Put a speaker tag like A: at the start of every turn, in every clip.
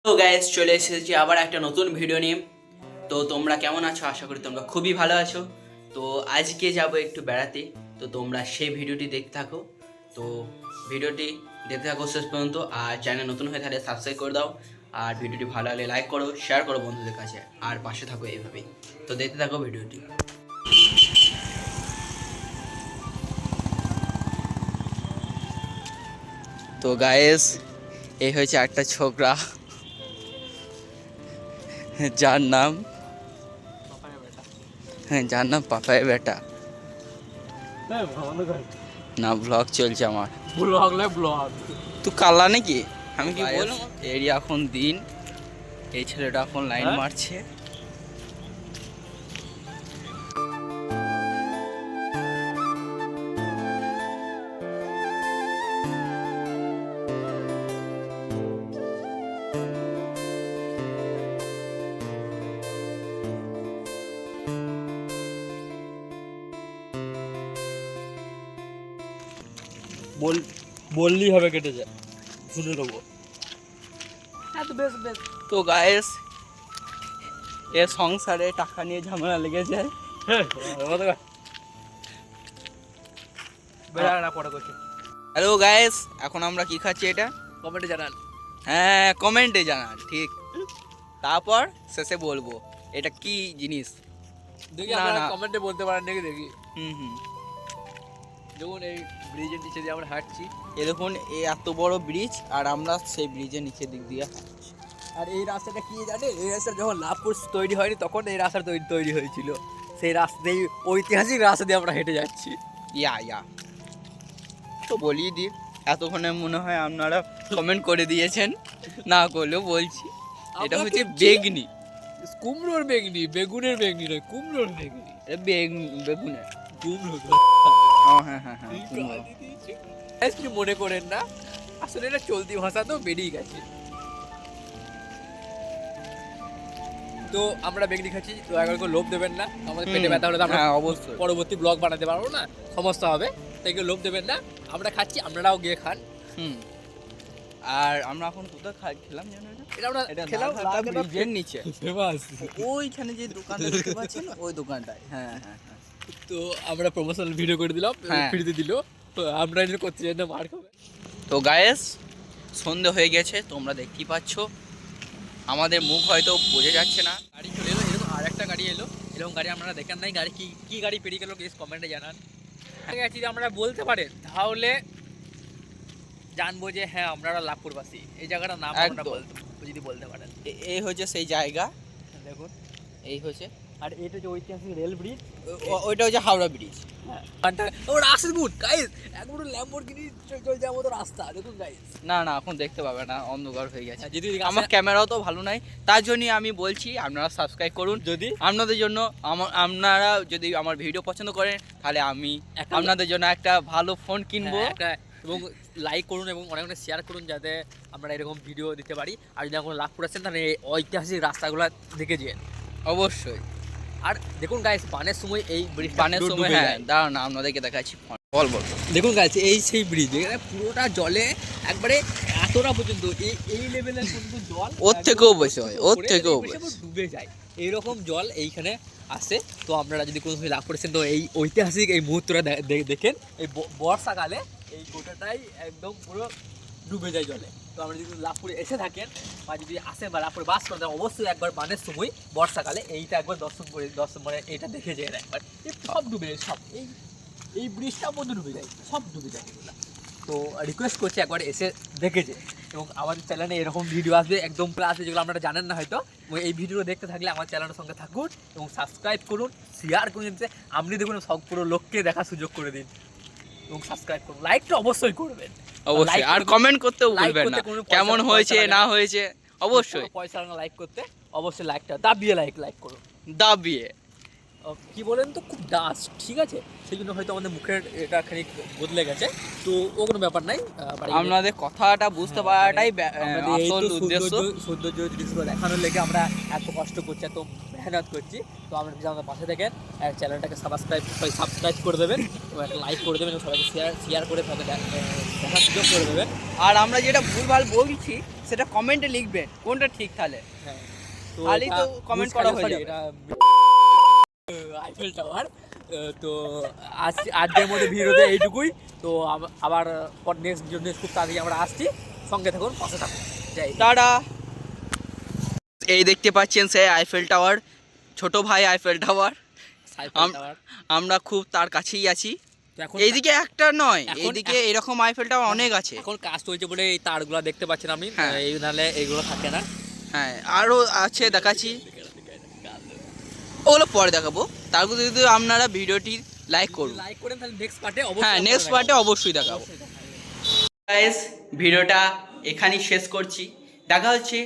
A: তো গাইস চলে এসেছি আবার একটা নতুন ভিডিও নিয়ে। তো তোমরা কেমন আছো? আশা করি তোমরা খুবই ভালো আছো। তো আজকে যাব একটু বেড়াতে, তো তোমরা সেই ভিডিওটি দেখতে থাকো। তো ভিডিওটি দেখতে থাকো শেষ পর্যন্ত। আর চ্যানেল নতুন হয়ে থাকলে সাবস্ক্রাইব করে দাও, আর ভিডিওটি ভালো লাগলে লাইক করো, শেয়ার করো বন্ধুদের কাছে, আর পাশে থাকো এইভাবেই। তো দেখতে থাকো ভিডিওটি। তো গাইস এই হয়েছে একটা ছোকরা, যার নাম পাপায়া বেটা। না ব্লগ চলছে আমার। তুই কাল্লা নাকি? আমি কি বলবো, এরই এখন দিন, এই ছেলেটা এখন লাইন মারছে।
B: বললেই হবে, কেটে যায়, শুনে নেবো।
A: তো গায়েস এ সংসারে টাকা নিয়ে ঝামেলা লেগে যায়। হ্যালো গায়েস, এখন আমরা কি খাচ্ছি এটা
B: কমেন্টে জানান।
A: হ্যাঁ কমেন্টে জানান, ঠিক। তারপর শেষে বলবো এটা কি জিনিস।
B: দেখি
A: না,
B: আপনারা
A: না।
B: কমেন্টে বলতে পারেন নাকি, দেখি।
A: হুম
B: দেখুন এই ব্রিজের নিচে দিয়ে আমরা হাঁটছি,
A: এ দেখুন এই এত বড় ব্রিজ, আর আমরা সেই ব্রিজের নিচের দিক দিয়ে হাঁটছি।
B: আর এই রাস্তাটা কি জানে, এই রাস্তা যখন লাভপুর তৈরি হয়নি তখন এই রাস্তা তৈরি হয়েছিল। সেই রাস্তায় ঐতিহাসিক রাস্তা দিয়ে আমরা হেঁটে যাচ্ছি।
A: ইয়া তো বলিয়ে দিই, এতক্ষণে মনে হয় আপনারা কমেন্ট করে দিয়েছেন, না করলেও বলছি এটা
B: আমরা
A: হচ্ছে
B: কি-
A: বেগনি।
B: কুমড়োর বেগনি, বেগুনের বেগনি নয়, কুমড়োর বেগনি।
A: এটা বেগুনের।
B: কুমড়ো।
A: হ্যাঁ কুমড়ো।
B: কিছু মনে করেন না, আসলে এটা চলতি ভাষা তো বেরিয়ে গেছে। তো আমরা বেগনি খাচ্ছি, তো একবার করে লোভ দেবেন না। আমাদের পেটে ব্যথা হলে তো আমরা
A: হ্যাঁ অবশ্যই।
B: পরবর্তী ব্লগ বানাতে পারবো না, সমস্যা হবে। তাই কেউ লোভ দেবেন না, আমরা খাচ্ছি, আপনারাও গিয়ে খান।
A: আর আমরা এখন কোথায় খেলাম জানো?
B: এটা আমরা
A: এটা
B: খেলাম
A: ব্রিজের নিচে,
B: ফেমাস।
A: ওইখানে যে দোকানটা দেখতে পাচ্ছেন ওই দোকানটায়। হ্যাঁ
B: তো আমরা প্রমোশনাল ভিডিও করে দিলাম,
A: হ্যাঁ।
B: ফ্রিতে দিল। তো আমরা এটা করতে চাই না, মার খাবে।
A: তো গায়েস সন্ধে হয়ে গেছে, তোমরা দেখতেই পাচ্ছ, আমাদের মুখ হয়তো বোঝা যাচ্ছে না।
B: গাড়ি চলে এলো, এরকম আর একটা গাড়ি এলো। এরকম গাড়ি আপনারা দেখেন নাই, গাড়ি কি গাড়ি পেরিয়ে গেল প্লিজ কমেন্টে জানান। যদি আমরা বলতে পারেন তাহলে জানবো যে হ্যাঁ আপনারা লাভপুরবাসী। এই জায়গাটার নাম আমরা
A: একদম।
B: যদি বলতে পারেন।
A: এই হচ্ছে সেই জায়গা,
B: দেখুন,
A: এই হচ্ছে
B: আর এটা হচ্ছে ঐতিহাসিক রেল ব্রিজ।
A: ওইটা হচ্ছে হাওড়া ব্রিজ।
B: রাস্তা গুড গাইস, একবার ল্যাম্বরগিনি চলছে আমাদের রাস্তা, দেখুন গাইস।
A: না এখন দেখতে পাবে না, অন্ধকার হয়ে গেছে।
B: যদি
A: আমার ক্যামেরাও তো ভালো নাই, তার জন্যই আমি বলছি আপনারা সাবস্ক্রাইব করুন।
B: যদি
A: আপনাদের জন্য আপনারা যদি আমার ভিডিও পছন্দ করেন, তাহলে আমি আপনাদের জন্য একটা ভালো ফোন কিনবো।
B: একটা এবং লাইক করুন এবং অনেক অনেক শেয়ার করুন, যাতে আমরা এরকম ভিডিও দিতে পারি। আর যদি এখন লাভপুর আছেন তাহলে এই ঐতিহাসিক রাস্তাগুলো দেখে যান
A: অবশ্যই।
B: আর দেখুন গাইস, বানের সময় এই ব্রিজ,
A: বানের সময় হ্যাঁ দাঁড়ান না, আপনাদেরকে দেখাচ্ছি। বল
B: দেখুন গাইস, এই সেই ব্রিজ, এখানে পুরোটা জলে একবারে এতটা পর্যন্ত এই লেভেলের পর্যন্ত জল,
A: ওর থেকেও বেশি হয়, ওর
B: উপরে
A: থেকেও
B: এসে
A: বেশি।
B: ডুবে যায়, এইরকম জল এইখানে আসে। তো আপনারা যদি কোনো সময় লাভ করেছেন, তো এই ঐতিহাসিক এই মুহূর্তটা দেখেন। এই বর্ষাকালে এই গোটাটাই একদম পুরো ডুবে যায় জলে। তো আমরা যদি লাভপুরে এসে থাকেন বা যদি আসেন বা লাভপুরে বাস করেন, অবশ্যই একবার বানের সময় বর্ষাকালে এইটা একবার দর্শন মানে এইটা দেখে যায় একবার। সব ডুবে যায়, সব এই ব্রিজটার মধ্যে ডুবে যায়, সব ডুবে যায় এগুলো। তো রিকোয়েস্ট করছি একবার এসে দেখেছে। এবং আমাদের চ্যানেলে এরকম ভিডিও আসবে একদম প্লাস, যেগুলো আপনারা জানেন না হয়তো। এবং এই ভিডিও দেখতে থাকলে আমার চ্যানেলের সঙ্গে থাকুন এবং সাবস্ক্রাইব করুন, শেয়ার করুন, যাতে আপনি দেখুন সব পুরো লোককে দেখার সুযোগ করে দিন। এবং সাবস্ক্রাইব করুন, লাইকটা অবশ্যই করবেন
A: অবশ্যই। আর কমেন্ট করতেও
B: লাইক
A: ভুলবেন
B: করতে
A: না,
B: কোনো
A: কেমন
B: পয়সা
A: হয়েছে
B: লাগে
A: না
B: না।
A: হয়েছে। অবশ্যই
B: পয়সা লাগে না লাইক করতে, অবশ্যই লাইকটা দাবিয়ে লাইক করুন।
A: দাবিয়ে।
B: কি বলেন তো, খুব ডাস্ট, ঠিক আছে, সেই জন্য হয়তো আমাদের মুখের এটা খানিক বদলে গেছে। তো ও কোনো ব্যাপার নাই,
A: আপনাদের কথাটা বুঝতে পারাটাই আসল উদ্দেশ্য।
B: সৌন্দর্য জিনিসগুলো দেখানোর লেগে আমরা এত কষ্ট করছি, এত মেহনত করছি। তো আমরা যদি আমাদের পাশে দেখেন, চ্যানেলটাকে সাবস্ক্রাইব করে দেবেন এবং একটা লাইক করে দেবেন এবং সবাইকে শেয়ার করে তাদের দেখার সুযোগ করে দেবেন।
A: আর আমরা যেটা ভুলভাল বলছি সেটা কমেন্টে লিখবেন কোনটা ঠিক তাহলে।
B: হ্যাঁ
A: খালি তো comment করা হয়ে যাবে।
B: এটা আইফেল টাওয়ার। তো আজকের মধ্যে ভিডিওতে এইটুকুই। তো আবার নেক্সট খুব তাড়াতাড়ি আমরা আসছি, সঙ্গে থাকুন, পাশে থাকুন।
A: টাটা। এই দেখতে পাচ্ছেন সেই আইফেল টাওয়ার, ছোট ভাই আইফেল টাওয়ার। আমরা খুব তার কাছেই আছি। এইদিকে একটা নয়, এইদিকে এরকম আইফেল টাওয়ার অনেক আছে।
B: এখন কাজ চলছে বলে এই তারগুলো দেখতে পাচ্ছেন আপনি,
A: হ্যাঁ।
B: এই নাহলে এইগুলো থাকে না।
A: হ্যাঁ আরও আছে, দেখাচ্ছি, ওগুলো পরে দেখাবো। তারপর যদি আপনারা ভিডিওটি লাইক করুন,
B: লাইক করেন তাহলে নেক্সট পার্টে
A: হ্যাঁ নেক্সট পার্টে অবশ্যই দেখাবো। গাইস ভিডিওটা এখানেই শেষ করছি, দেখা হচ্ছে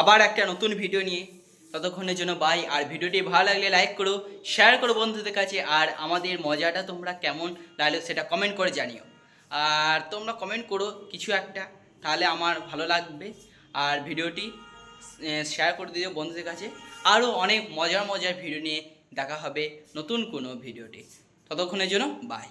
A: আবার একটা নতুন ভিডিও নিয়ে। ততক্ষণের জন্য বাই। আর ভিডিওটি ভালো লাগলে লাইক করো, শেয়ার করো বন্ধুদের কাছে। আর আমাদের মজাটা তোমরা কেমন লাগলো সেটা কমেন্ট করে জানিও। আর তোমরা কমেন্ট করো কিছু একটা, তাহলে আমার ভালো লাগবে। আর ভিডিওটি শেয়ার করে দিও বন্ধুদের কাছে। আরও অনেক মজার মজার ভিডিও নিয়ে দেখা হবে নতুন কোনো ভিডিওটি। ততক্ষণের জন্য বাই।